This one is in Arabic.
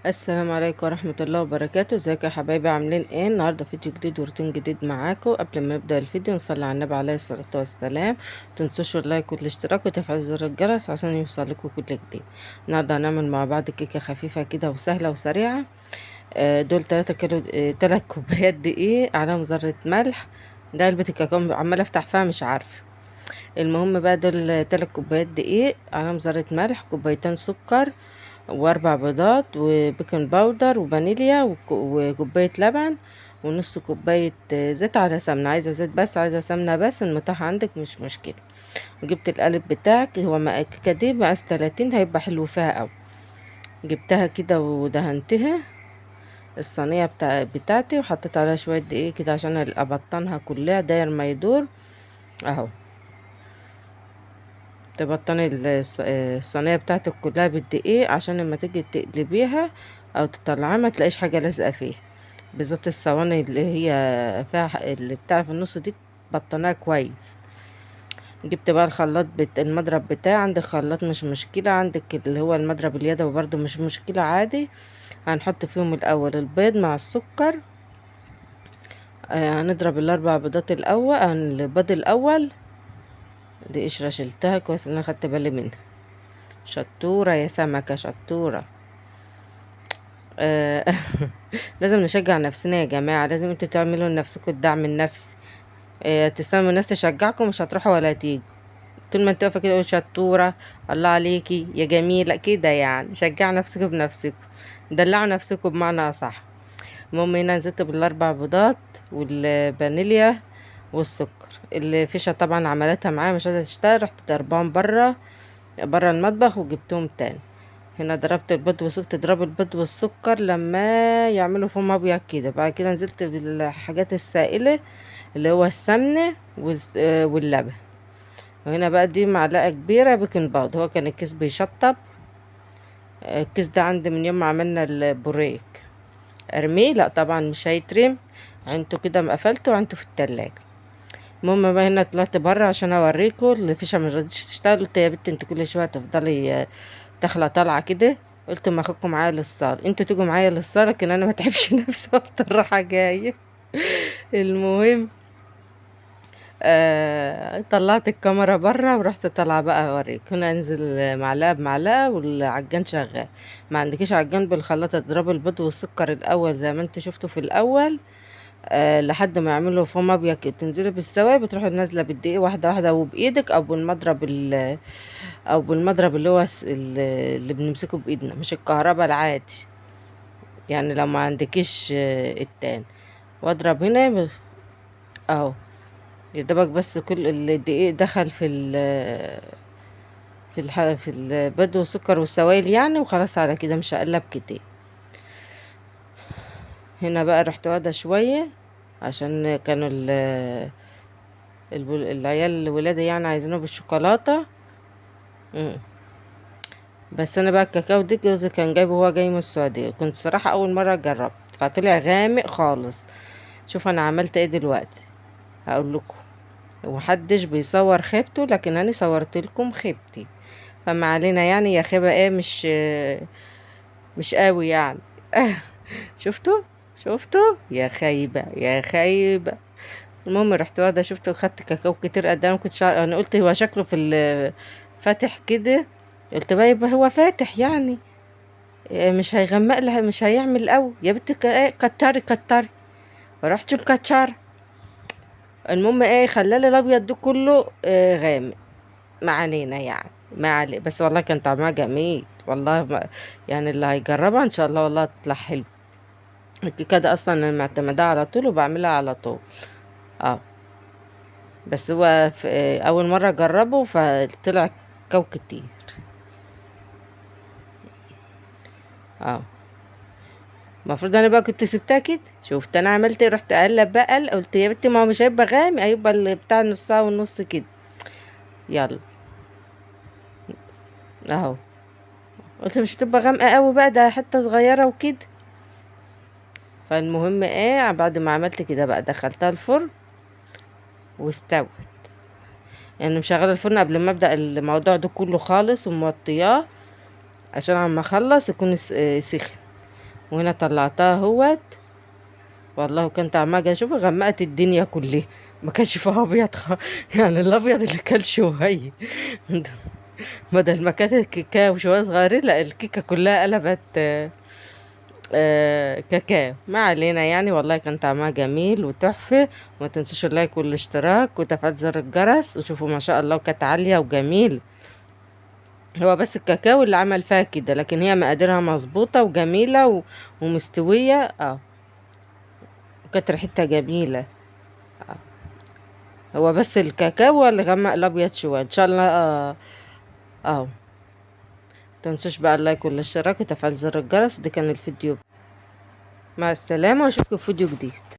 السلام عليكم ورحمة الله وبركاته. ازيكم يا حبايبي، عاملين ايه؟ النهارده فيديو جديد وروتين جديد معاكم. قبل ما نبدأ الفيديو نصلي على النبي عليه الصلاة والسلام. متنسوش اللايك والاشتراك وتفعيل زر الجرس عشان يوصلكوا كل جديد. النهارده هنعمل مع بعض كيكة خفيفة كده وسهلة وسريعة. دول 3 كيلو، 3 كوبايات دقيق عليهم ذرة ملح. ده علبة الكاكاو عمالة افتح فيها مش عارفة. المهم بقى، دول 3 كوبايات دقيق عليهم ذرة ملح، كوبايتين سكر، واربع بيضات، وبيكنج باودر، وفانيليا، وكوباية لبن، ونص كوباية زيت على سمنة. عايزة زيت بس، عايزة سمنة بس، المتاح عندك مش مشكلة. وجبت القالب بتاعك، هو الكيكة دي مقاس 30، هيبقى حلو فيها اوي. جبتها كده ودهنتها الصينية بتاعتي، وحطيت عليها شوية دقيق كده عشان ابطنها كلها داير ما يدور اهو. تبطني الصينية بتاعتك كلها بالدقيق عشان لما تيجي تقلبيها او تطلعيها ما تلاقيش حاجة لازقة فيها. بالذات الصواني اللي هي فيها اللي بتاع في النص دي، بطناها كويس. جبت بقى الخلاط المضرب بتاعي. عندك خلاط مش مشكلة، عندك اللي هو المضرب اليدوي برضو مش مشكلة عادي. هنحط فيهم الاول البيض مع السكر. هنضرب الاربع بيضات الاول، البيض الاول. دي قشرة شلتها كويس ان انا خدت بالي منها. شطورة يا سمكة، شطورة. آه، لازم نشجع نفسنا يا جماعة، لازم انتوا تعملوا لنفسكم الدعم النفسي. تستنوا الناس تشجعكم، مش هتروحوا ولا تيجوا. طول ما انت واقفة كده قولوا شطورة، الله عليكي يا جميلة كده، يعني شجعوا نفسكم بنفسكم، دلعوا نفسكم بمعنى أصح. المهم هنا نزلت بالاربع بيضات والفانيليا والسكر. الفيشة طبعا عملتها معايا مش قادرة تشتغل، رحت ضربان برا المطبخ وجبتهم تاني. هنا ضربت البيض وسبت تضرب البيض والسكر لما يعملوا فوم ابيض كده. بعد كده نزلت بالحاجات السائلة اللي هو السمنة واللبن. وهنا بقى دي معلقة كبيرة بيكنج باودر، هو كان الكيس بيشطب. الكيس ده عندي من يوم ما عملنا البوريك. ارميه؟ لا طبعا مش هيترم، انتوا كده مقفلته وانتوا في التلاجة. المهم بقى هنا طلعت بره عشان اوريكم الفيشه ما رضتش تشتغل. قلت يا بنت انت كل شويه تفضلي داخله طالعه كده. قلت ما اخدكم معايا للصاله، انتوا تيجوا معايا للصاله لكن انا ما تعبش نفسي افضل رايحه جايه. المهم طلعت الكاميرا بره ورحت طالعه بقى اوريك. هنا انزل معلقه بمعلقه والعجان شغال. ما عندكيش عجان بالخلاطه، تضربي البيض والسكر الاول زي ما انت شفتوا في الاول. لحد ما يعملوا فوم ابيض كده، تنزلي بالسوائل، بتروحي نازله بالدقيق واحده واحده، وبايدك او بالمضرب او بالمضرب اللي هو اللي بنمسكه بايدنا، مش الكهرباء العادي. يعني لو ما عندكيش التاني. واضرب هنا اهو. يدبك بس كل الدقيق دخل في البيض والسكر والسوائل يعني، وخلاص على كده مش هقلب كتير. هنا بقى رحت واخده شويه عشان كانوا العيال الولاد يعني عايزينه بالشوكولاته. مم. بس انا بقى الكاكاو دي جوزي كان جايبه، هو جاي من السعوديه. كنت صراحه اول مره جربت فطلع غامق خالص. شوف انا عملت ايه دلوقتي، هقول لكم. ومحدش بيصور خيبته، لكن انا صورت لكم خيبتي. فما علينا يعني، يا خيبه ايه، مش قوي يعني. شفتوا؟ شفتوا يا خايبه يا خايبه. المهم رحت واخده، شفت وخدت كاكاو كتير قد انا كنت انا قلت هو شكله في فاتح كده. قلت بقى يبقى هو فاتح يعني، مش هيغمق لها، مش هيعمل قوي يا بنت كتري كتري. فرحت مكتشر. المهم ايه، خلالي الابيض ده كله غامق. ما علينا يعني، ما علي، بس والله كان طعمها جميل والله. ما يعني اللي هيجربها ان شاء الله والله تطلع حلو. الكيكه ده اصلا انا معتمدها على طول وبعملها على طول. اه. بس هو اول مره اجربه فطلع كوك كتير. اه. المفروض انا بقى كنت سبتها كده. شفت انا عملت ايه، رحت اقلب بقى. قلت يا بنتي ما هو مش هيبقى غامق، هيبقى اللي بتاع نص ساعه ونص كده. يلا اهو. قلت مش هتبقى غامقه قوي بقى، ده حته صغيره وكده. فالمهم ايه، بعد ما عملت كده بقى دخلتها الفرن واستوت. يعني مشغله الفرن قبل ما ابدا الموضوع ده كله خالص وموطياه عشان عم اخلص يكون سخن. وهنا طلعتها اهوت. والله كان طعمها جميل. شوفي غمقت الدنيا كلها، ما كانش فيها ابيض يعني الابيض اللي كان شويه بدل ما كانت الكاكاو شويه صغيرين، لا الكيكه كلها قلبت كاكاو. ما علينا يعني، والله كان طعمها جميل وتحفه. وما تنسوش اللايك والاشتراك وتفعيل زر الجرس. وشوفوا ما شاء الله كانت عاليه وجميل. هو بس الكاكاو اللي عمل فيها كده، لكن هي مقاديرها مظبوطه وجميله ومستويه. وكانت ريحتها جميله. هو بس الكاكاو اللي غمق الابيض شويه ان شاء الله. اهو متنسوش بقى اللايك والاشتراك وتفعيل زر الجرس. ده كان الفيديو. مع السلامه واشوفكم في فيديو جديد.